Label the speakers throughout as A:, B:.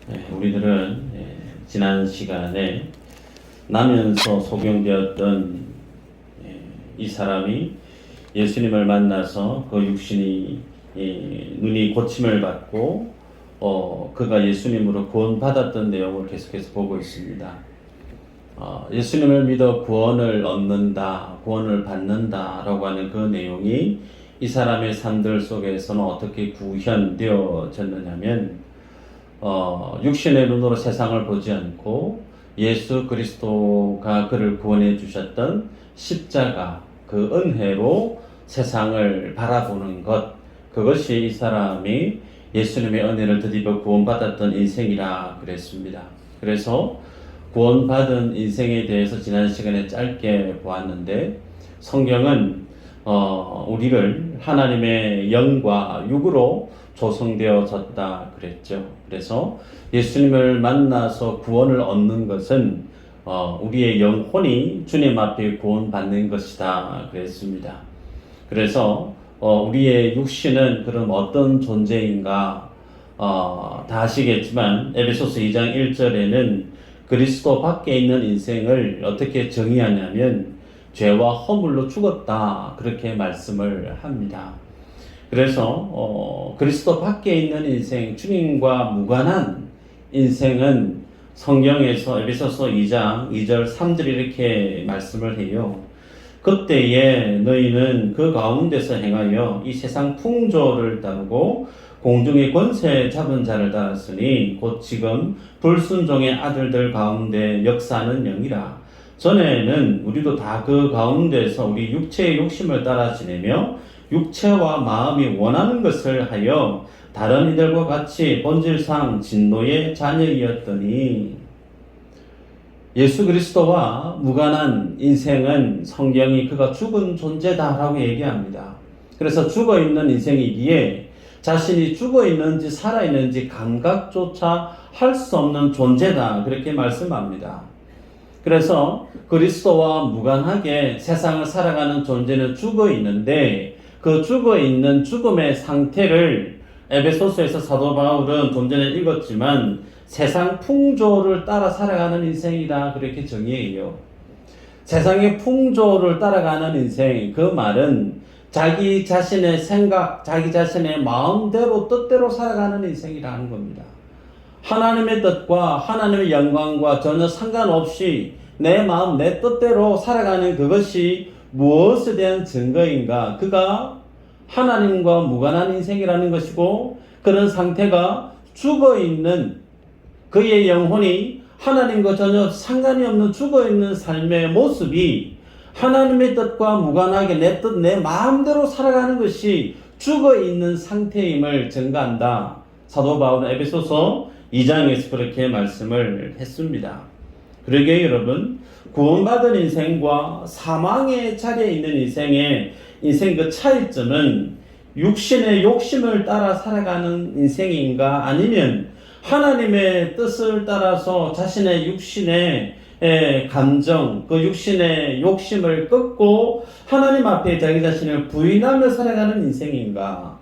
A: 우리들은 지난 시간에 나면서 소경되었던 이 사람이 예수님을 만나서 그 육신이 눈이 고침을 받고 그가 예수님으로 구원받았던 내용을 계속해서 보고 있습니다. 예수님을 믿어 구원을 얻는다, 구원을 받는다라고 하는 그 내용이 이 사람의 삶들 속에서는 어떻게 구현되어졌느냐면 육신의 눈으로 세상을 보지 않고 예수 그리스도가 그를 구원해 주셨던 십자가 그 은혜로 세상을 바라보는 것, 그것이 이 사람이 예수님의 은혜를 드디어 구원받았던 인생이라 그랬습니다. 그래서 구원받은 인생에 대해서 지난 시간에 짧게 보았는데, 성경은 우리를 하나님의 영과 육으로 조성되어졌다 그랬죠. 그래서 예수님을 만나서 구원을 얻는 것은 우리의 영혼이 주님 앞에 구원받는 것이다 그랬습니다. 그래서 우리의 육신은 그럼 어떤 존재인가, 다 아시겠지만 에베소서 2장 1절에는 그리스도 밖에 있는 인생을 어떻게 정의하냐면 죄와 허물로 죽었다, 그렇게 말씀을 합니다. 그래서 그리스도 밖에 있는 인생, 주님과 무관한 인생은 성경에서 에베소서 2장 2절 3절 이렇게 말씀을 해요. 그때에 너희는 그 가운데서 행하여 이 세상 풍조를 따르고 공중의 권세 잡은 자를 따랐으니 곧 지금 불순종의 아들들 가운데 역사하는 영이라. 전에는 우리도 다 그 가운데서 우리 육체의 욕심을 따라 지내며 육체와 마음이 원하는 것을 하여 다른 이들과 같이 본질상 진노의 자녀이었더니, 예수 그리스도와 무관한 인생은 성경이 그가 죽은 존재다라고 얘기합니다. 그래서 죽어있는 인생이기에 자신이 죽어있는지 살아있는지 감각조차 할 수 없는 존재다, 그렇게 말씀합니다. 그래서 그리스도와 무관하게 세상을 살아가는 존재는 죽어있는데, 그 죽어있는 죽음의 상태를 에베소서에서 사도 바울은 좀 전에 읽었지만 세상 풍조를 따라 살아가는 인생이다, 그렇게 정의해요. 세상의 풍조를 따라가는 인생, 그 말은 자기 자신의 생각, 자기 자신의 마음대로 뜻대로 살아가는 인생이라는 겁니다. 하나님의 뜻과 하나님의 영광과 전혀 상관없이 내 마음, 내 뜻대로 살아가는 그것이 무엇에 대한 증거인가? 그가 하나님과 무관한 인생이라는 것이고, 그런 상태가 죽어있는 그의 영혼이 하나님과 전혀 상관이 없는 죽어있는 삶의 모습이 하나님의 뜻과 무관하게 내 뜻, 내 마음대로 살아가는 것이 죽어있는 상태임을 증거한다. 사도 바울은 에베소서 2장에서 그렇게 말씀을 했습니다. 그러게 여러분, 구원받은 인생과 사망의 자리에 있는 인생 그 차이점은 육신의 욕심을 따라 살아가는 인생인가, 아니면 하나님의 뜻을 따라서 자신의 육신의 감정, 그 육신의 욕심을 끊고 하나님 앞에 자기 자신을 부인하며 살아가는 인생인가,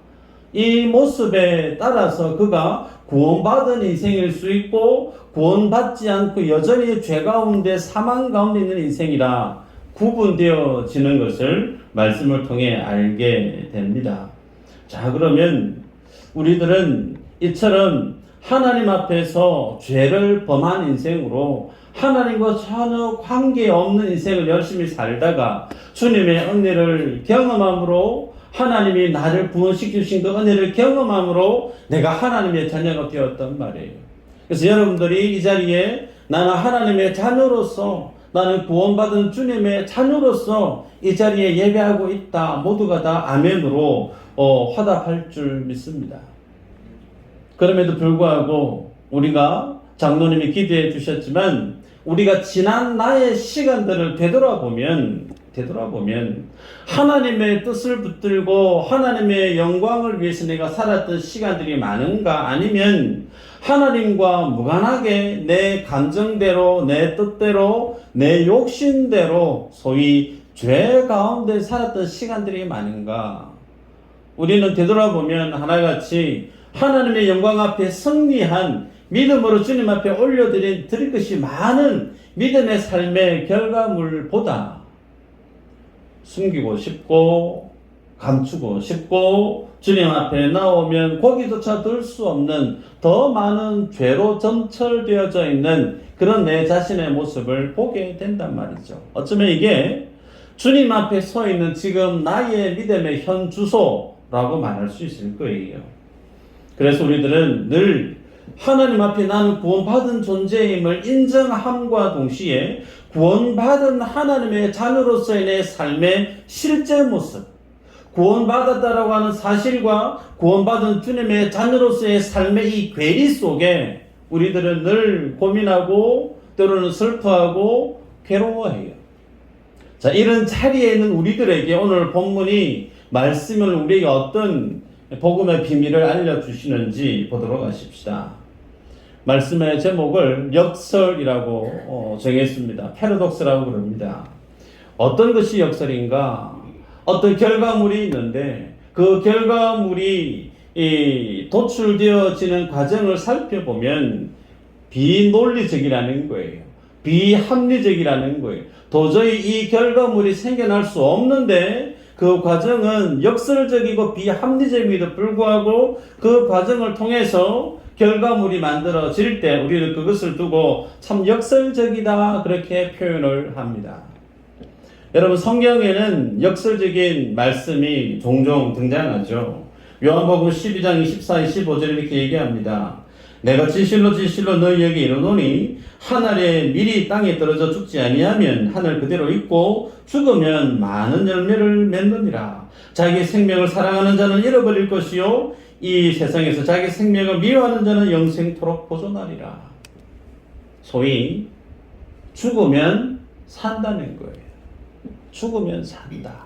A: 이 모습에 따라서 그가 구원받은 인생일 수 있고 구원받지 않고 여전히 죄 가운데 사망 가운데 있는 인생이라 구분되어지는 것을 말씀을 통해 알게 됩니다. 자, 그러면 우리들은 이처럼 하나님 앞에서 죄를 범한 인생으로 하나님과 전혀 관계없는 인생을 열심히 살다가 주님의 은혜를 경험함으로, 하나님이 나를 구원시켜 주신 그 은혜를 경험함으로 내가 하나님의 자녀가 되었단 말이에요. 그래서 여러분들이 이 자리에 나는 하나님의 자녀로서, 나는 구원받은 주님의 자녀로서 이 자리에 예배하고 있다, 모두가 다 아멘으로 화답할 줄 믿습니다. 그럼에도 불구하고 우리가 장로님이 기도해 주셨지만, 우리가 지난 나의 시간들을 되돌아보면 하나님의 뜻을 붙들고 하나님의 영광을 위해서 내가 살았던 시간들이 많은가, 아니면 하나님과 무관하게 내 감정대로, 내 뜻대로, 내 욕심대로 소위 죄 가운데 살았던 시간들이 많은가. 우리는 되돌아보면 하나같이 하나님의 영광 앞에 승리한 믿음으로 주님 앞에 드릴 것이 많은 믿음의 삶의 결과물보다 숨기고 싶고 감추고 싶고 주님 앞에 나오면 고기조차 들 수 없는 더 많은 죄로 점철되어져 있는 그런 내 자신의 모습을 보게 된단 말이죠. 어쩌면 이게 주님 앞에 서 있는 지금 나의 믿음의 현 주소라고 말할 수 있을 거예요. 그래서 우리들은 늘 하나님 앞에 나는 구원받은 존재임을 인정함과 동시에 구원받은 하나님의 자녀로서의 내 삶의 실제 모습, 구원받았다라고 하는 사실과 구원받은 주님의 자녀로서의 삶의 이 괴리 속에 우리들은 늘 고민하고 때로는 슬퍼하고 괴로워해요. 자, 이런 자리에 있는 우리들에게 오늘 본문이 말씀을 우리에게 어떤 복음의 비밀을 알려주시는지 보도록 하십시다. 말씀의 제목을 역설이라고 정했습니다. 패러독스라고 부릅니다. 어떤 것이 역설인가? 어떤 결과물이 있는데 그 결과물이 도출되어지는 과정을 살펴보면 비논리적이라는 거예요. 비합리적이라는 거예요. 도저히 이 결과물이 생겨날 수 없는데 그 과정은 역설적이고 비합리적임에도 불구하고 그 과정을 통해서 결과물이 만들어질 때 우리는 그것을 두고 참 역설적이다 그렇게 표현을 합니다. 여러분, 성경에는 역설적인 말씀이 종종 등장하죠. 요한복음 12장 24, 25절 이렇게 얘기합니다. 내가 진실로 너희에게 이르노니 한 알에 밀이 땅에 떨어져 죽지 아니하면 하늘 그대로 있고 죽으면 많은 열매를 맺느니라. 자기 생명을 사랑하는 자는 잃어버릴 것이요 이 세상에서 자기 생명을 미워하는 자는 영생토록 보존하리라. 소위 죽으면 산다는 거예요. 죽으면 산다.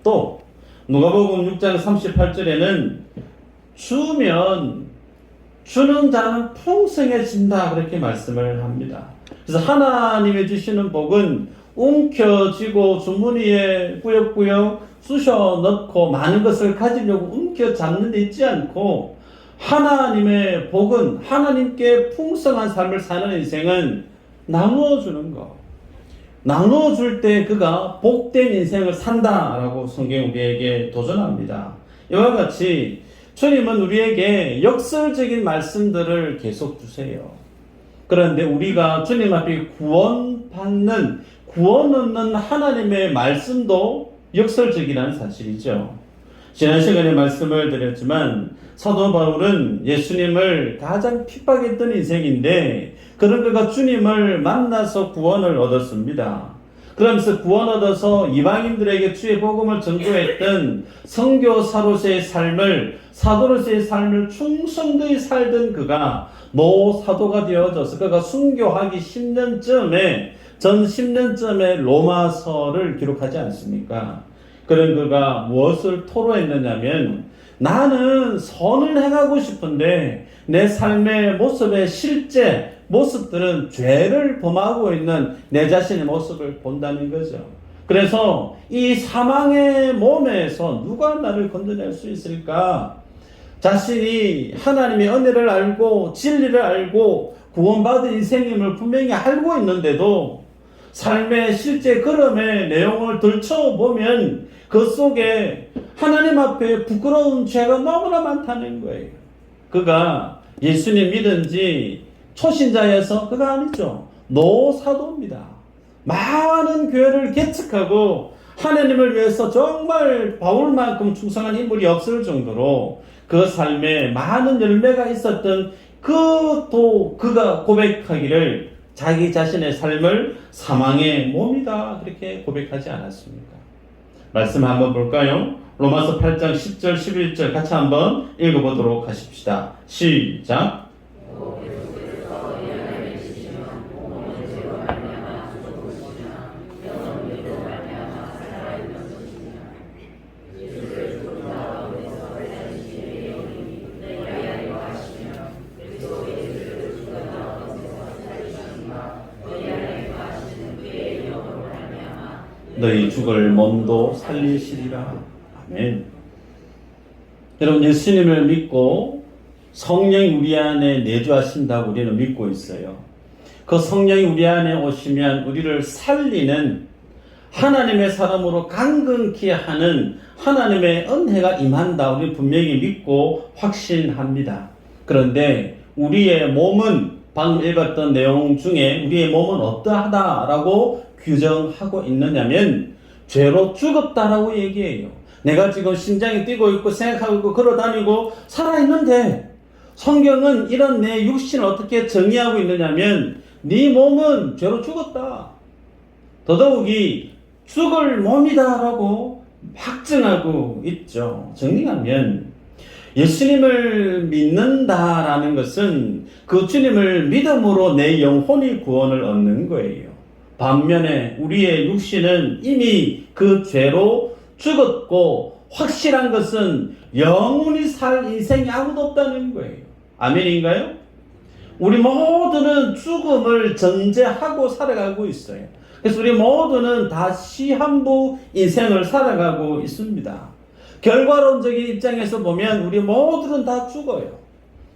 A: 또 누가복음 6장 38절에는 주는 자는 풍성해진다 그렇게 말씀을 합니다. 그래서 하나님이 주시는 복은 움켜쥐고 주머니에 꾸역꾸역 쑤셔 넣고 많은 것을 가지려고 움켜잡는 데 있지 않고 하나님의 복은 하나님께 풍성한 삶을 사는 인생은 나누어주는 것. 나누어줄 때 그가 복된 인생을 산다라고 성경 우리에게 도전합니다. 이와 같이 주님은 우리에게 역설적인 말씀들을 계속 주세요. 그런데 우리가 주님 앞에 구원 얻는 하나님의 말씀도 역설적이라는 사실이죠. 지난 시간에 말씀을 드렸지만 사도 바울은 예수님을 가장 핍박했던 인생인데 그런 그가 주님을 만나서 구원을 얻었습니다. 그러면서 구원 얻어서 이방인들에게 주의 복음을 전도했던 선교사로서의 삶을 사도로서의 삶을 충성되이 살던 그가 노사도가 되어져서 그가 순교하기 10년쯤에 전 10년쯤에 로마서를 기록하지 않습니까? 그런 그가 무엇을 토로했느냐면 나는 선을 행하고 싶은데 내 삶의 모습의 실제 모습들은 죄를 범하고 있는 내 자신의 모습을 본다는 거죠. 그래서 이 사망의 몸에서 누가 나를 건져낼 수 있을까? 자신이 하나님의 은혜를 알고 진리를 알고 구원받은 인생임을 분명히 알고 있는데도 삶의 실제 걸음의 내용을 들춰보면 그 속에 하나님 앞에 부끄러운 죄가 너무나 많다는 거예요. 그가 예수님 믿은 지 초신자여서 그가 아니죠. 노사도입니다. 많은 교회를 개척하고 하나님을 위해서 정말 바울만큼 충성한 인물이 없을 정도로 그 삶에 많은 열매가 있었던 그가 고백하기를 자기 자신의 삶을 사망의 몸이다 그렇게 고백하지 않았습니까? 말씀 한번 볼까요? 로마서 8장 10절 11절 같이 한번 읽어보도록 하십시다. 시작. 너희 죽을 몸도 살리시리라. 아멘. 여러분, 예수님을 믿고 성령이 우리 안에 내주하신다고 우리는 믿고 있어요. 그 성령이 우리 안에 오시면 우리를 살리는 하나님의 사람으로 강건케 하는 하나님의 은혜가 임한다. 우리는 분명히 믿고 확신합니다. 그런데 우리의 몸은 방금 읽었던 내용 중에 우리의 몸은 어떠하다라고 규정하고 있느냐면 죄로 죽었다라고 얘기해요. 내가 지금 심장이 뛰고 있고 생각하고 있고 걸어다니고 살아있는데 성경은 이런 내 육신을 어떻게 정의하고 있느냐면 네 몸은 죄로 죽었다. 더더욱이 죽을 몸이다라고 확증하고 있죠. 정리하면 예수님을 믿는다라는 것은 그 주님을 믿음으로 내 영혼이 구원을 얻는 거예요. 반면에 우리의 육신은 이미 그 죄로 죽었고 확실한 것은 영원히 살 인생이 아무도 없다는 거예요. 아멘인가요? 우리 모두는 죽음을 전제하고 살아가고 있어요. 그래서 우리 모두는 다 시한부 인생을 살아가고 있습니다. 결과론적인 입장에서 보면 우리 모두는 다 죽어요.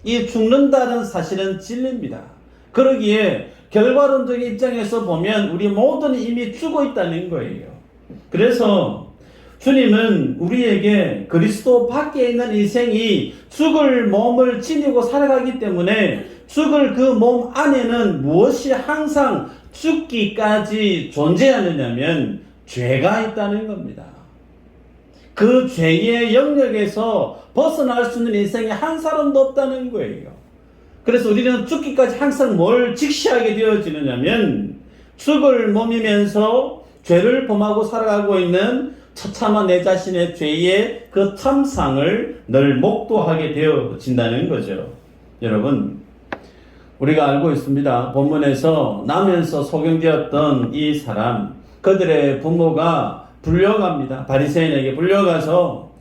A: 이 죽는다는 사실은 진리입니다. 그러기에 결과론적인 입장에서 보면 우리 모두는 이미 죽어 있다는 거예요. 그래서 주님은 우리에게 그리스도 밖에 있는 인생이 죽을 몸을 지니고 살아가기 때문에 죽을 그 몸 안에는 무엇이 항상 죽기까지 존재하느냐면 죄가 있다는 겁니다. 그 죄의 영역에서 벗어날 수 있는 인생이 한 사람도 없다는 거예요. 그래서 우리는 죽기까지 항상 뭘 직시하게 되어지느냐면 죽을 몸이면서 죄를 범하고 살아가고 있는 처참한 내 자신의 죄의 그 참상을 늘 목도하게 되어진다는 거죠. 여러분, 우리가 알고 있습니다. 본문에서 나면서 소경되었던 이 사람, 그들의 부모가 불려갑니다. 바리새인에게 불려가서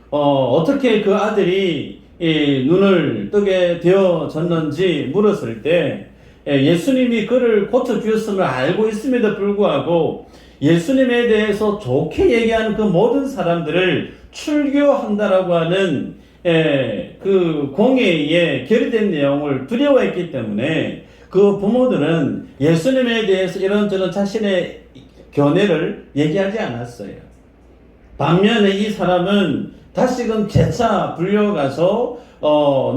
A: 어떻게 그 아들이 눈을 뜨게 되어졌는지 물었을 때 예수님이 그를 고쳐주셨음을 알고 있음에도 불구하고 예수님에 대해서 좋게 얘기하는 그 모든 사람들을 출교한다라고 하는 그 공회에 결의된 내용을 두려워했기 때문에 그 부모들은 예수님에 대해서 이런저런 자신의 견해를 얘기하지 않았어요. 반면에 이 사람은 다시금 재차 불려가서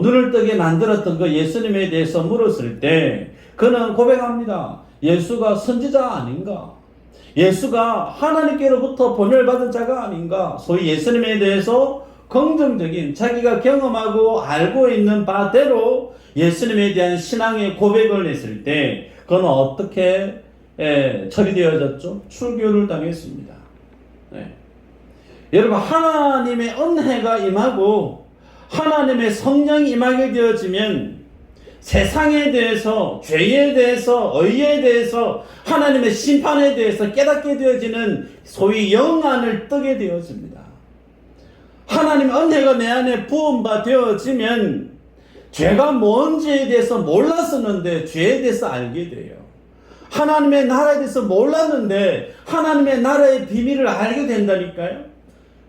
A: 눈을 뜨게 만들었던 그 예수님에 대해서 물었을 때 그는 고백합니다. 예수가 선지자 아닌가? 예수가 하나님께로부터 보혈받은 자가 아닌가? 소위 예수님에 대해서 긍정적인 자기가 경험하고 알고 있는 바대로 예수님에 대한 신앙의 고백을 했을 때 그는 어떻게 처리되어졌죠? 출교를 당했습니다. 네. 여러분, 하나님의 은혜가 임하고 하나님의 성령이 임하게 되어지면 세상에 대해서, 죄에 대해서, 의에 대해서, 하나님의 심판에 대해서 깨닫게 되어지는 소위 영안을 뜨게 되어집니다. 하나님의 은혜가 내 안에 부음바 되어지면 죄가 뭔지에 대해서 몰랐었는데 죄에 대해서 알게 돼요. 하나님의 나라에 대해서 몰랐는데 하나님의 나라의 비밀을 알게 된다니까요.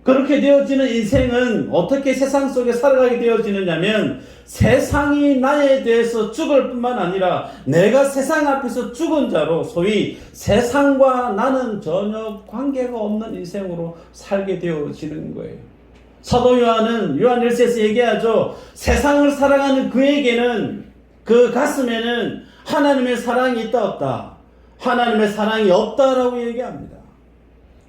A: 그렇게 되어지는 인생은 어떻게 세상 속에 살아가게 되어지느냐면 세상이 나에 대해서 죽을 뿐만 아니라 내가 세상 앞에서 죽은 자로 소위 세상과 나는 전혀 관계가 없는 인생으로 살게 되어지는 거예요. 사도 요한은 요한 1서에서 얘기하죠. 세상을 살아가는 그에게는 그 가슴에는 하나님의 사랑이 있다 없다. 하나님의 사랑이 없다라고 얘기합니다.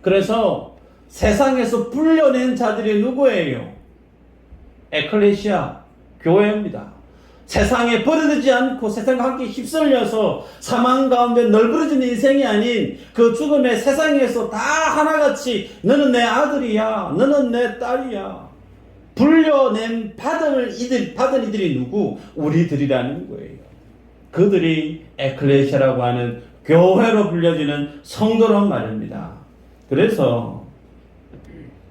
A: 그래서 세상에서 불려낸 자들이 누구예요? 에클레시아, 교회입니다. 세상에 버려지지 않고 세상과 함께 휩쓸려서 사망 가운데 널브러진 인생이 아닌 그 죽음의 세상에서 다 하나같이 너는 내 아들이야, 너는 내 딸이야. 불려낸 받은 이들이 누구? 우리들이라는 거예요. 그들이 에클레시아라고 하는 교회로 불려지는 성도란 말입니다. 그래서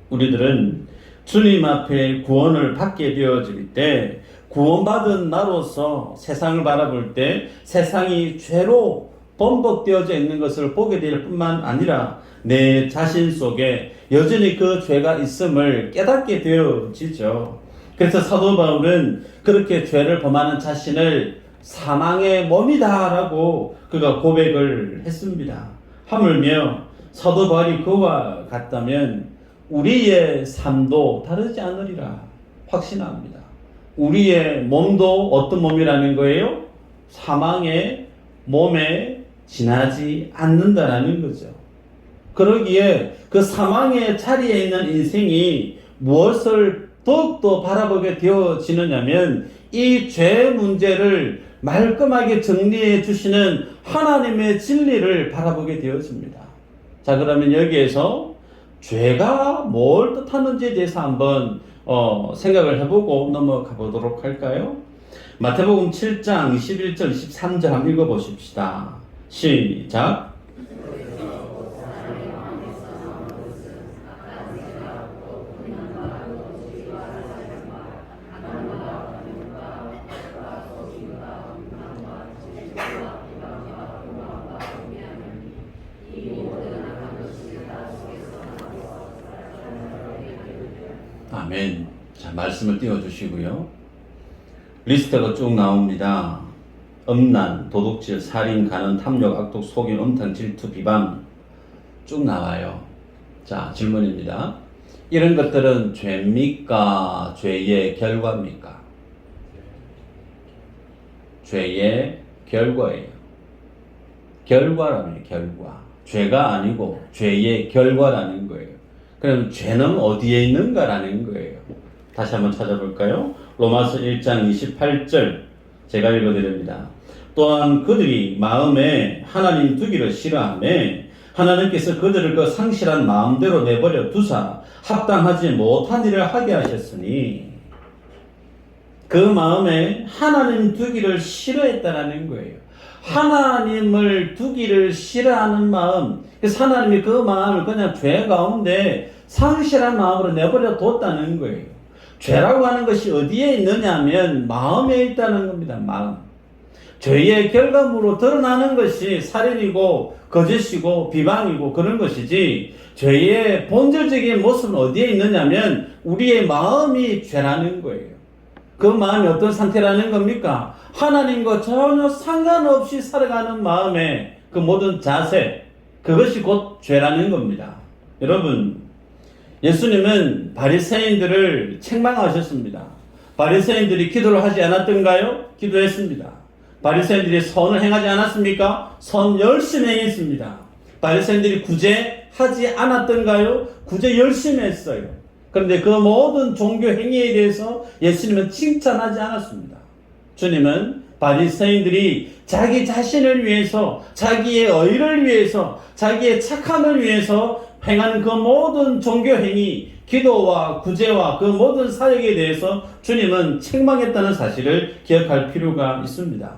A: 우리들은 주님 앞에 구원을 받게 되어질 때 구원받은 나로서 세상을 바라볼 때 세상이 죄로 범벅되어져 있는 것을 보게 될 뿐만 아니라 내 자신 속에 여전히 그 죄가 있음을 깨닫게 되어지죠. 그래서 사도 바울은 그렇게 죄를 범하는 자신을 사망의 몸이다라고 그가 고백을 했습니다. 하물며 사도 바울이 그와 같다면 우리의 삶도 다르지 않으리라 확신합니다. 우리의 몸도 어떤 몸이라는 거예요? 사망의 몸에 지나지 않는다라는 거죠. 그러기에 그 사망의 자리에 있는 인생이 무엇을 더욱더 바라보게 되어지느냐면 이 죄 문제를 말끔하게 정리해 주시는 하나님의 진리를 바라보게 되어집니다. 자, 그러면 여기에서 죄가 뭘 뜻하는지에 대해서 한번 생각을 해보고 넘어가 보도록 할까요? 마태복음 7장 21절 23절 한번 읽어보십시다. 시작. 아멘. 자, 말씀을 띄워주시고요. 리스트가 쭉 나옵니다. 음란, 도둑질, 살인, 간음, 탐욕, 악독, 속임, 음탕, 질투, 비방 쭉 나와요. 자, 질문입니다. 이런 것들은 죄입니까? 죄의 결과입니까? 죄의 결과예요. 결과라면 결과. 죄가 아니고 죄의 결과라는 거예요. 그럼 죄는 어디에 있는가라는 거예요. 다시 한번 찾아볼까요? 로마서 1장 28절 제가 읽어드립니다. 또한 그들이 마음에 하나님 두기를 싫어하며 하나님께서 그들을 그 상실한 마음대로 내버려 두사 합당하지 못한 일을 하게 하셨으니 그 마음에 하나님 두기를 싫어했다라는 거예요. 하나님을 두기를 싫어하는 마음, 그래서 하나님이 그 마음을 그냥 죄 가운데 상실한 마음으로 내버려 뒀다는 거예요. 죄라고 하는 것이 어디에 있느냐 하면 마음에 있다는 겁니다. 마음. 죄의 결과물로 드러나는 것이 살인이고 거짓이고 비방이고 그런 것이지, 죄의 본질적인 모습은 어디에 있느냐 하면 우리의 마음이 죄라는 거예요. 그 마음이 어떤 상태라는 겁니까? 하나님과 전혀 상관없이 살아가는 마음의 그 모든 자세, 그것이 곧 죄라는 겁니다. 여러분, 예수님은 바리새인들을 책망하셨습니다. 바리새인들이 기도를 하지 않았던가요? 기도했습니다. 바리새인들이 선을 행하지 않았습니까? 선 열심히 행했습니다. 바리새인들이 구제하지 않았던가요? 구제 열심히 했어요. 그런데 그 모든 종교 행위에 대해서 예수님은 칭찬하지 않았습니다. 주님은 바리새인들이 자기 자신을 위해서, 자기의 의를 위해서, 자기의 착함을 위해서 행하는 그 모든 종교 행위, 기도와 구제와 그 모든 사역에 대해서 주님은 책망했다는 사실을 기억할 필요가 있습니다.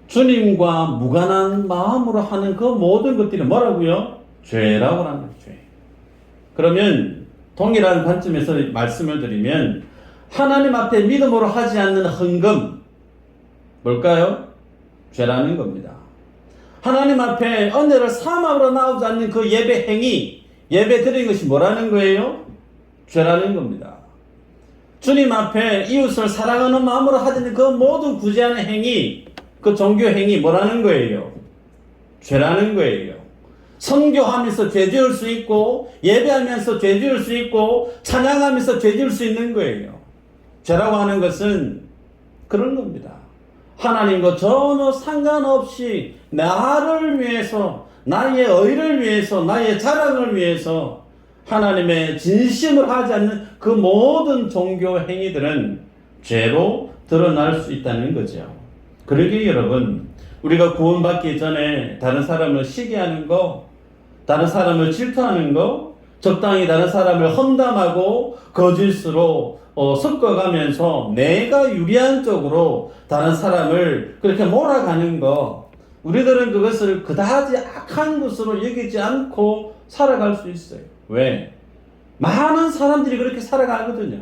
A: 주님과 무관한 마음으로 하는 그 모든 것들이 뭐라고요? 죄라고 하는 거죠. 죄. 그러면 동일한 관점에서 말씀을 드리면 하나님 앞에 믿음으로 하지 않는 헌금, 뭘까요? 죄라는 겁니다. 하나님 앞에 은혜를 사망으로 나오지 않는 그 예배 행위, 예배 드리는 것이 뭐라는 거예요? 죄라는 겁니다. 주님 앞에 이웃을 사랑하는 마음으로 하지 않는 그 모든 구제하는 행위, 그 종교 행위 뭐라는 거예요? 죄라는 거예요. 선교하면서 죄 지을 수 있고, 예배하면서 죄 지을 수 있고, 찬양하면서 죄 지을 수 있는 거예요. 죄라고 하는 것은 그런 겁니다. 하나님과 전혀 상관없이 나를 위해서, 나의 의를 위해서, 나의 자랑을 위해서 하나님의 진심을 하지 않는 그 모든 종교 행위들은 죄로 드러날 수 있다는 거죠. 그러기에 여러분, 우리가 구원받기 전에 다른 사람을 시기하는 거, 다른 사람을 질투하는 거, 적당히 다른 사람을 험담하고 거짓으로 섞어가면서 내가 유리한 쪽으로 다른 사람을 그렇게 몰아가는 거, 우리들은 그것을 그다지 악한 것으로 여기지 않고 살아갈 수 있어요. 왜? 많은 사람들이 그렇게 살아가거든요.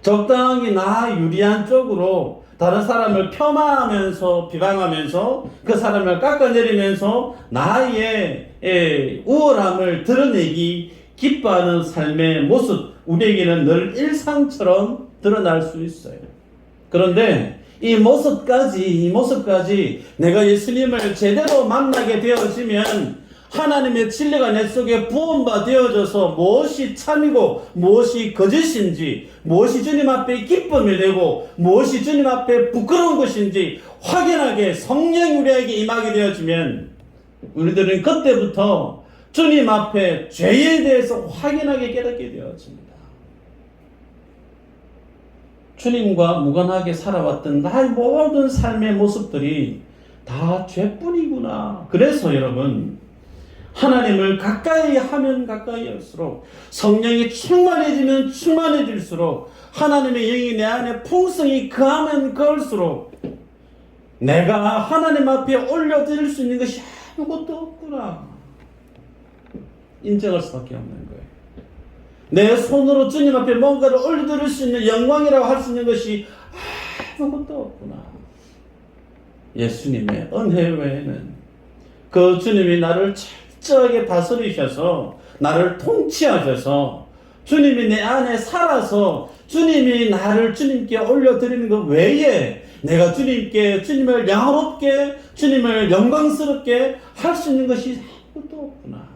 A: 적당히 나 유리한 쪽으로 다른 사람을 폄하하면서 비방하면서 그 사람을 깎아내리면서 나의 우월함을 드러내기 기뻐하는 삶의 모습, 우리에게는 늘 일상처럼 드러날 수 있어요. 그런데 이 모습까지 내가 예수님을 제대로 만나게 되어지면 하나님의 진리가 내 속에 부음바 되어져서 무엇이 참이고 무엇이 거짓인지, 무엇이 주님 앞에 기쁨이 되고 무엇이 주님 앞에 부끄러운 것인지 확연하게 성령이 우리에게 임하게 되어지면 우리들은 그때부터 주님 앞에 죄에 대해서 확연하게 깨닫게 되어집니다. 주님과 무관하게 살아왔던 나의 모든 삶의 모습들이 다 죄뿐이구나. 그래서 여러분, 하나님을 가까이 하면 가까이 할수록, 성령이 충만해지면 충만해질수록, 하나님의 영이 내 안에 풍성히 거하면 거할수록 내가 하나님 앞에 올려드릴 수 있는 것이 아무것도 없구나 인정할 수밖에 없는 거예요. 내 손으로 주님 앞에 뭔가를 올려드릴 수 있는 영광이라고 할 수 있는 것이 아무것도 없구나. 예수님의 은혜 외에는, 그 주님이 나를 철저하게 다스리셔서 나를 통치하셔서 주님이 내 안에 살아서 주님이 나를 주님께 올려드리는 것 외에 내가 주님을 영화롭게, 주님을 영광스럽게 할 수 있는 것이 아무것도 없구나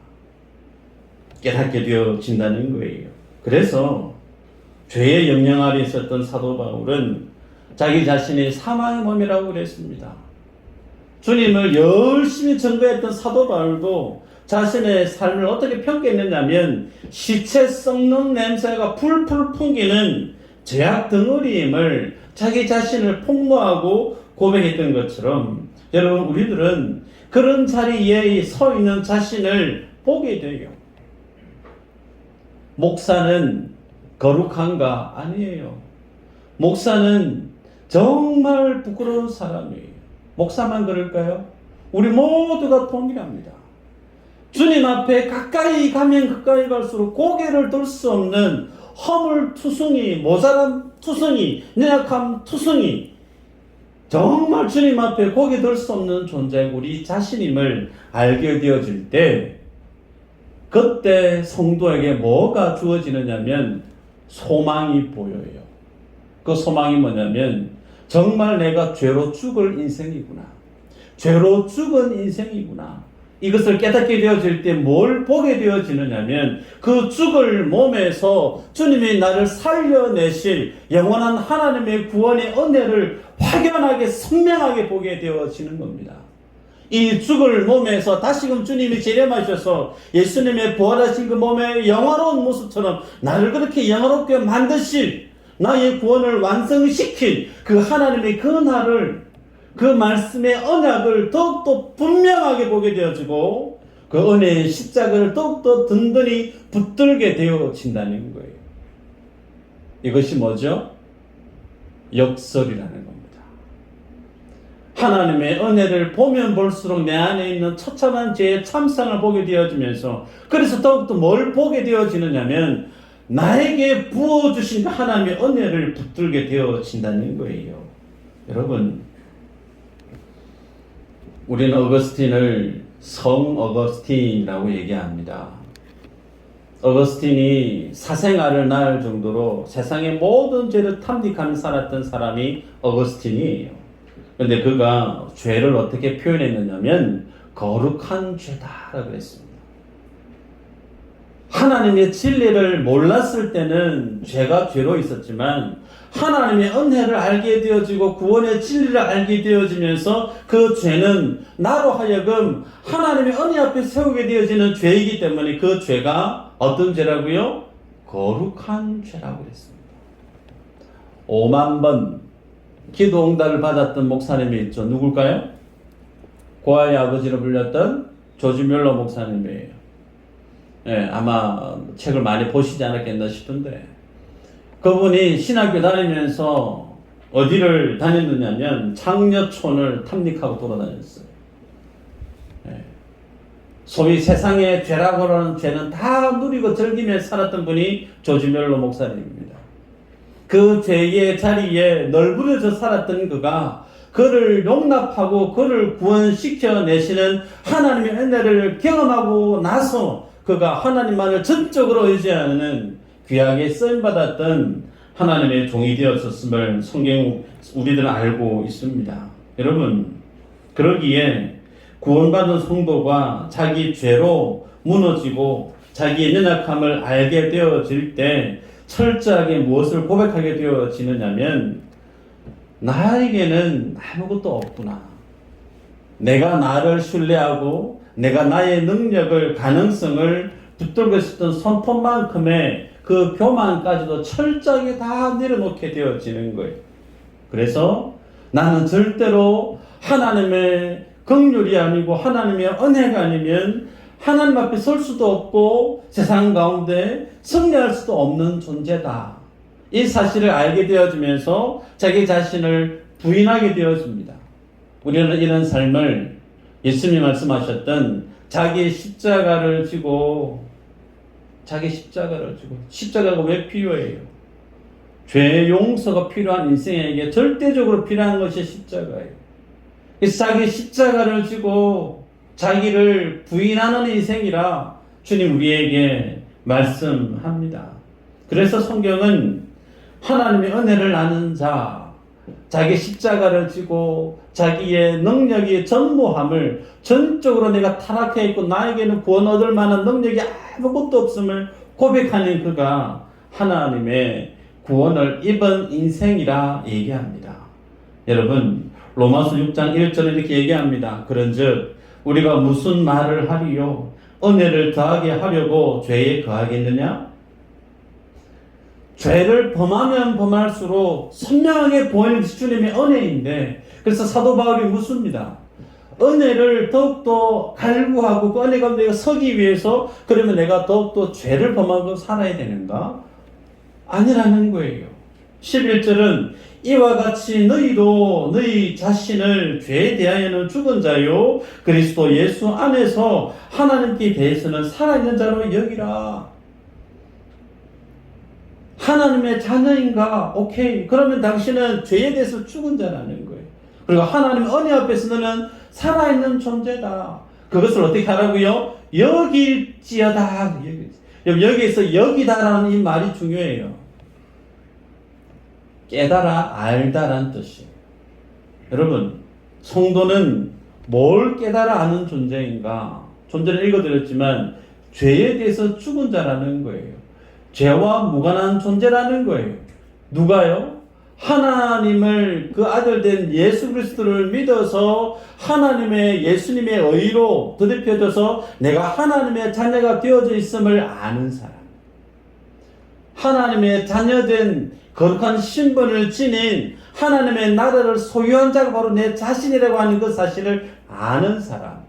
A: 깨닫게 되어진다는 거예요. 그래서 죄의 영향 아래 있었던 사도 바울은 자기 자신이 사망의 몸이라고 그랬습니다. 주님을 열심히 전거했던 사도 바울도 자신의 삶을 어떻게 평가했느냐면 시체 썩는 냄새가 풀풀 풍기는 죄악 덩어리임을 자기 자신을 폭로하고 고백했던 것처럼, 여러분, 우리들은 그런 자리에 서 있는 자신을 보게 돼요. 목사는 거룩한가? 아니에요. 목사는 정말 부끄러운 사람이에요. 목사만 그럴까요? 우리 모두가 동일합니다. 주님 앞에 가까이 가면 가까이 갈수록 고개를 들 수 없는 허물투성이, 모자란 투성이, 연약함 투성이, 정말 주님 앞에 고개 들 수 없는 존재고 우리 자신임을 알게 되어질 때, 그때 성도에게 뭐가 주어지느냐면 소망이 보여요. 그 소망이 뭐냐면 정말 내가 죄로 죽을 인생이구나, 죄로 죽은 인생이구나, 이것을 깨닫게 되어질 때 뭘 보게 되어지느냐면 그 죽을 몸에서 주님이 나를 살려내실 영원한 하나님의 구원의 은혜를 확연하게 선명하게 보게 되어지는 겁니다. 이 죽을 몸에서 다시금 주님이 재림하셔서 예수님의 부활하신 그 몸의 영화로운 모습처럼 나를 그렇게 영화롭게 만드실, 나의 구원을 완성시킬 그 하나님의 그 날을, 그 말씀의 언약을 더욱더 분명하게 보게 되어지고 그 은혜의 십자가를 더욱더 든든히 붙들게 되어진다는 거예요. 이것이 뭐죠? 역설이라는 겁니다. 하나님의 은혜를 보면 볼수록 내 안에 있는 처참한 죄의 참상을 보게 되어지면서, 그래서 더욱더 뭘 보게 되어지느냐면 나에게 부어주신 하나님의 은혜를 붙들게 되어진다는 거예요. 여러분, 우리는 어거스틴을 성 어거스틴이라고 얘기합니다. 어거스틴이 사생아를 낳을 정도로 세상의 모든 죄를 탐닉하며 살았던 사람이 어거스틴이에요. 그런데 그가 죄를 어떻게 표현했느냐면 거룩한 죄다라고 했습니다. 하나님의 진리를 몰랐을 때는 죄가 죄로 있었지만 하나님의 은혜를 알게 되어지고 구원의 진리를 알게 되어지면서 그 죄는 나로 하여금 하나님의 은혜 앞에 세우게 되어지는 죄이기 때문에 그 죄가 어떤 죄라고요? 거룩한 죄라고 했습니다. 5만 번 기도 응답을 받았던 목사님이 있죠. 누굴까요? 고아의 아버지로 불렸던 조지 뮬러 목사님이에요. 예, 아마 책을 많이 보시지 않았겠나 싶은데, 그분이 신학교 다니면서 어디를 다녔느냐면 장려촌을 탐닉하고 돌아다녔어요. 예. 소위 세상의 죄라고 하는 죄는 다 누리고 즐기며 살았던 분이 조지 뮬러 목사님입니다. 그 죄의 자리에 널브러져 살았던 그가 그를 용납하고 그를 구원시켜 내시는 하나님의 은혜를 경험하고 나서 그가 하나님만을 전적으로 의지하는 귀하게 쓰임받았던 하나님의 종이 되었었음을 성경 우리들은 알고 있습니다. 여러분, 그러기에 구원받은 성도가 자기 죄로 무너지고 자기의 연약함을 알게 되어질 때 철저하게 무엇을 고백하게 되어지느냐면, 나에게는 아무것도 없구나. 내가 나를 신뢰하고 내가 나의 능력을, 가능성을 붙들고 있었던 손톱만큼의 그 교만까지도 철저하게 다 내려놓게 되어지는 거예요. 그래서 나는 절대로 하나님의 긍휼이 아니고 하나님의 은혜가 아니면 하나님 앞에 설 수도 없고 세상 가운데 승리할 수도 없는 존재다. 이 사실을 알게 되어지면서 자기 자신을 부인하게 되어집니다. 우리는 이런 삶을 예수님이 말씀하셨던 자기 십자가를 지고, 십자가가 왜 필요해요? 죄 용서가 필요한 인생에게 절대적으로 필요한 것이 십자가예요. 그래서 자기 십자가를 지고 자기를 부인하는 인생이라 주님 우리에게 말씀합니다. 그래서 성경은 하나님의 은혜를 아는 자, 자기 십자가를 지고 자기의 능력이 전무함을, 전적으로 내가 타락해 있고 나에게는 구원 얻을 만한 능력이 아무것도 없음을 고백하는 그가 하나님의 구원을 입은 인생이라 얘기합니다. 여러분, 로마서 6장 1절에 이렇게 얘기합니다. 그런즉 우리가 무슨 말을 하리요? 은혜를 더하게 하려고 죄에 거하겠느냐? 죄를 범하면 범할수록 선명하게 보이는 것이 주님의 은혜인데, 그래서 사도 바울이 묻습니다. 은혜를 더욱더 갈구하고 그 은혜 가운데 서기 위해서 그러면 내가 더욱더 죄를 범하고 살아야 되는가? 아니라는 거예요. 11절은 이와 같이 너희도 너희 자신을 죄에 대하여는 죽은 자요 그리스도 예수 안에서 하나님께 대해서는 살아있는 자로 여기라. 하나님의 자녀인가? 오케이. 그러면 당신은 죄에 대해서 죽은 자라는 거예요. 그리고 하나님의 은혜 앞에서 너는 살아있는 존재다. 그것을 어떻게 하라고요? 여길지어다. 여기에서 여기다라는 이 말이 중요해요. 깨달아, 알다라는 뜻이에요. 여러분, 성도는 뭘 깨달아 아는 존재인가? 좀 전에 읽어드렸지만 죄에 대해서 죽은 자라는 거예요. 죄와 무관한 존재라는 거예요. 누가요? 하나님을, 그 아들 된 예수 그리스도를 믿어서 하나님의, 예수님의 의로 더럽혀져서 내가 하나님의 자녀가 되어져 있음을 아는 사람. 하나님의 자녀된 거룩한 신분을 지닌 하나님의 나라를 소유한 자가 바로 내 자신이라고 하는 그 사실을 아는 사람.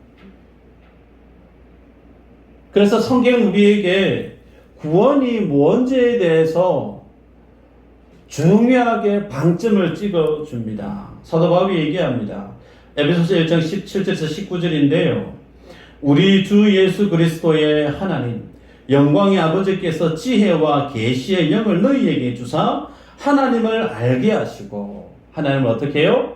A: 그래서 성경은 우리에게 구원이 뭔지에 대해서 중요하게 방점을 찍어줍니다. 사도 바울이 얘기합니다. 에베소서 1장 17절에서 19절인데요. 우리 주 예수 그리스도의 하나님, 영광의 아버지께서 지혜와 계시의 영을 너희에게 주사 하나님을 알게 하시고, 하나님을 어떻게 해요?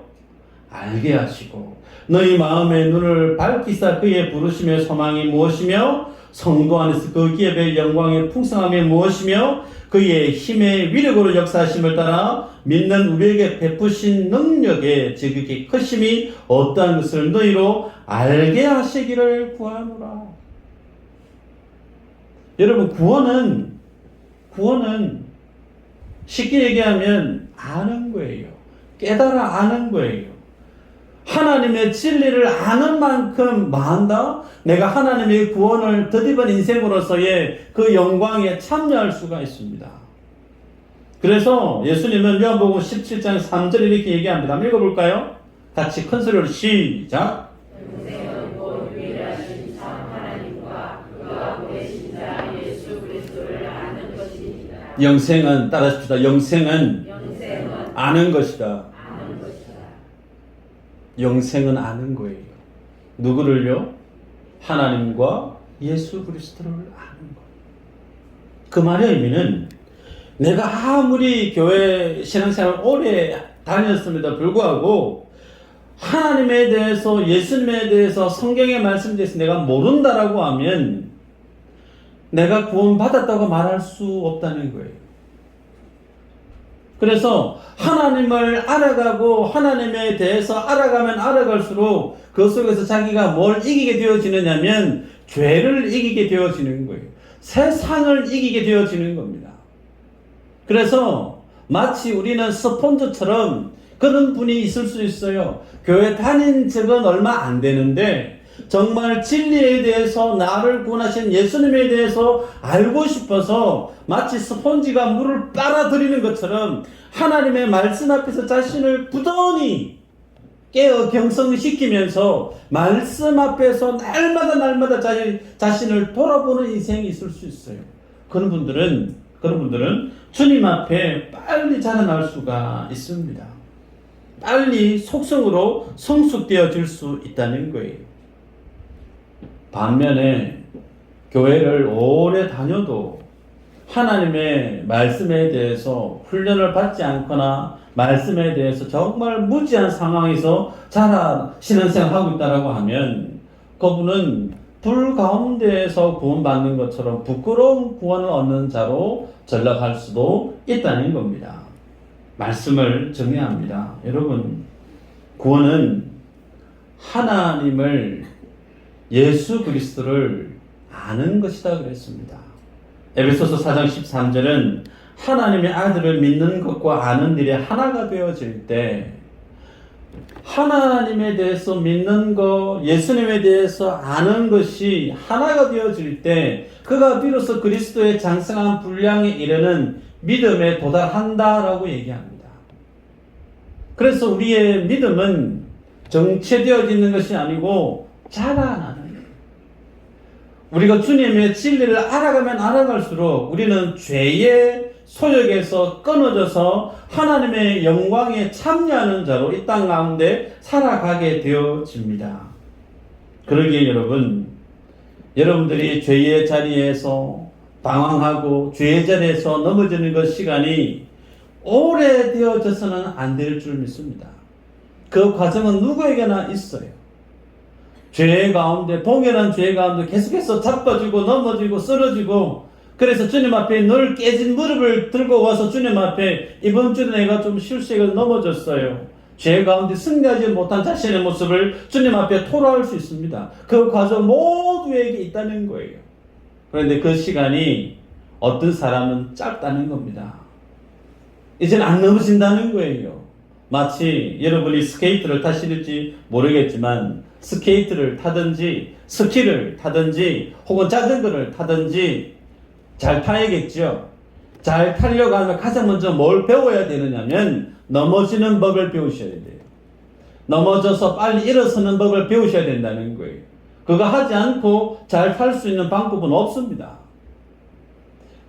A: 알게 하시고, 너희 마음의 눈을 밝히사 그의 부르심의 소망이 무엇이며 성도 안에서 그 기업의 영광의 풍성함이 무엇이며 그의 힘의 위력으로 역사하심을 따라 믿는 우리에게 베푸신 능력의 지극히 크심이 어떠한 것을 너희로 알게 하시기를 구하노라. 여러분, 구원은 쉽게 얘기하면 아는 거예요. 깨달아 아는 거예요. 하나님의 진리를 아는 만큼 마한다? 내가 하나님의 구원을 덧입은 인생으로서의 그 영광에 참여할 수가 있습니다. 그래서 예수님은 요한복음 17장 3절에 이렇게 얘기합니다. 한번 읽어볼까요? 같이 큰 소리로 시작.
B: 영생은 곧 유일하신 참 하나님과 그가 보내신 자 예수 그리스도를 아는 것입니다.
A: 영생은, 따라하십시다. 영생은 아는 것이다. 영생은 아는 거예요. 누구를요? 하나님과 예수 그리스도를 아는 거예요. 그 말의 의미는 내가 아무리 교회 신앙생활 오래 다녔음에도 불구하고 하나님에 대해서, 예수님에 대해서, 성경의 말씀에 대해서 내가 모른다라고 하면 내가 구원받았다고 말할 수 없다는 거예요. 그래서 하나님을 알아가고 하나님에 대해서 알아가면 알아갈수록 그 속에서 자기가 뭘 이기게 되어지느냐면 죄를 이기게 되어지는 거예요. 세상을 이기게 되어지는 겁니다. 그래서 마치 우리는 스폰지처럼 그런 분이 있을 수 있어요. 교회 다닌 적은 얼마 안 되는데 정말 진리에 대해서 나를 구원하신 예수님에 대해서 알고 싶어서 마치 스폰지가 물을 빨아들이는 것처럼 하나님의 말씀 앞에서 자신을 부단히 깨어 경성시키면서 말씀 앞에서 날마다 자신을 돌아보는 인생이 있을 수 있어요. 그런 분들은 주님 앞에 빨리 자라날 수가 있습니다. 빨리 속성으로 성숙되어질 수 있다는 거예요. 반면에 교회를 오래 다녀도 하나님의 말씀에 대해서 훈련을 받지 않거나 말씀에 대해서 정말 무지한 상황에서 자라 신앙생활을 하고 있다고 하면 그분은 불 가운데에서 구원받는 것처럼 부끄러운 구원을 얻는 자로 전락할 수도 있다는 겁니다. 말씀을 정해야 합니다. 여러분, 구원은 하나님을 예수 그리스도를 아는 것이다 그랬습니다. 에베소서 4장 13절은 하나님의 아들을 믿는 것과 아는 일이 하나가 되어질 때 하나님에 대해서 믿는 것, 예수님에 대해서 아는 것이 하나가 되어질 때 그가 비로소 그리스도의 장성한 분량에 이르는 믿음에 도달한다라고 얘기합니다. 그래서 우리의 믿음은 정체되어지는 것이 아니고 자라나는 거예요. 우리가 주님의 진리를 알아가면 알아갈수록 우리는 죄의 소욕에서 끊어져서 하나님의 영광에 참여하는 자로 이 땅 가운데 살아가게 되어집니다. 그러기에 여러분들이 죄의 자리에서 방황하고 죄의 자리에서 넘어지는 것 시간이 오래되어져서는 안 될 줄 믿습니다. 그 과정은 누구에게나 있어요. 죄 가운데, 봉연한 죄 가운데 계속해서 자빠지고 넘어지고 쓰러지고, 그래서 주님 앞에 늘 깨진 무릎을 들고 와서 주님 앞에 이번 주에 내가 좀 실수해서 넘어졌어요. 죄 가운데 승리하지 못한 자신의 모습을 주님 앞에 토로할 수 있습니다. 그 과정 모두에게 있다는 거예요. 그런데 그 시간이 어떤 사람은 짧다는 겁니다. 이제는 안 넘어진다는 거예요. 마치 여러분이 스케이트를 타실지 모르겠지만 스케이트를 타든지 스키를 타든지 혹은 자전거를 타든지 잘 타야겠죠. 잘 타려고 하면 가장 먼저 뭘 배워야 되느냐면 넘어지는 법을 배우셔야 돼요. 넘어져서 빨리 일어서는 법을 배우셔야 된다는 거예요. 그거 하지 않고 잘 탈 수 있는 방법은 없습니다.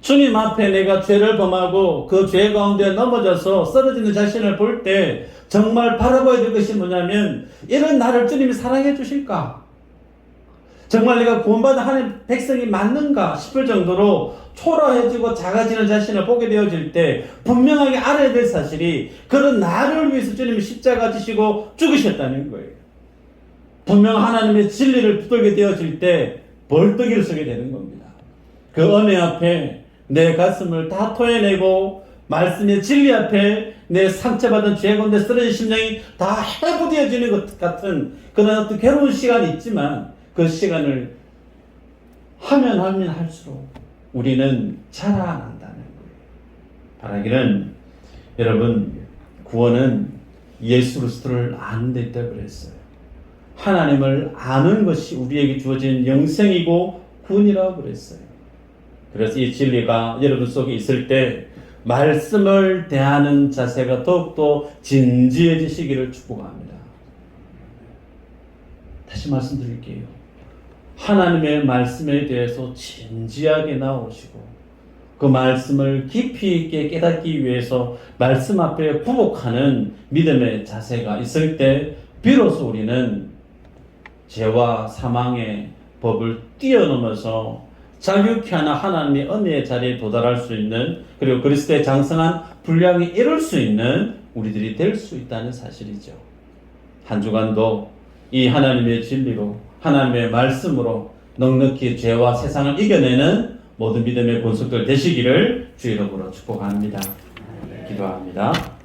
A: 주님 앞에 내가 죄를 범하고 그 죄 가운데 넘어져서 쓰러지는 자신을 볼 때 정말 바라봐야 될 것이 뭐냐면 이런 나를 주님이 사랑해 주실까? 정말 내가 구원받은 하나님 백성이 맞는가 싶을 정도로 초라해지고 작아지는 자신을 보게 되어질 때 분명하게 알아야 될 사실이 그런 나를 위해서 주님이 십자가 지시고 죽으셨다는 거예요. 분명 하나님의 진리를 붙들게 되어질 때 벌떡 서게 되는 겁니다. 그 은혜 앞에 내 가슴을 다 토해내고 말씀의 진리 앞에 내 상처받은 죄 가운데 쓰러진 심령이 다 해부되어지는 것 같은 그런 어떤 괴로운 시간이 있지만 그 시간을 하면 할수록 우리는 자라난다는 거예요. 바라기는 여러분 구원은 예수 그리스도를 아는 데 있다고 그랬어요. 하나님을 아는 것이 우리에게 주어진 영생이고 구원이라고 그랬어요. 그래서 이 진리가 여러분 속에 있을 때 말씀을 대하는 자세가 더욱더 진지해지시기를 축복합니다. 다시 말씀드릴게요. 하나님의 말씀에 대해서 진지하게 나오시고 그 말씀을 깊이 있게 깨닫기 위해서 말씀 앞에 굴복하는 믿음의 자세가 있을 때 비로소 우리는 죄와 사망의 법을 뛰어넘어서 자유케 하나 하나님의 은혜의 자리에 도달할 수 있는 그리고 그리스도의 장성한 분량에 이룰 수 있는 우리들이 될 수 있다는 사실이죠. 한 주간도 이 하나님의 진리로 하나님의 말씀으로 넉넉히 죄와 세상을 이겨내는 모든 믿음의 본속들 되시기를 주의 이름으로 축복합니다. 기도합니다.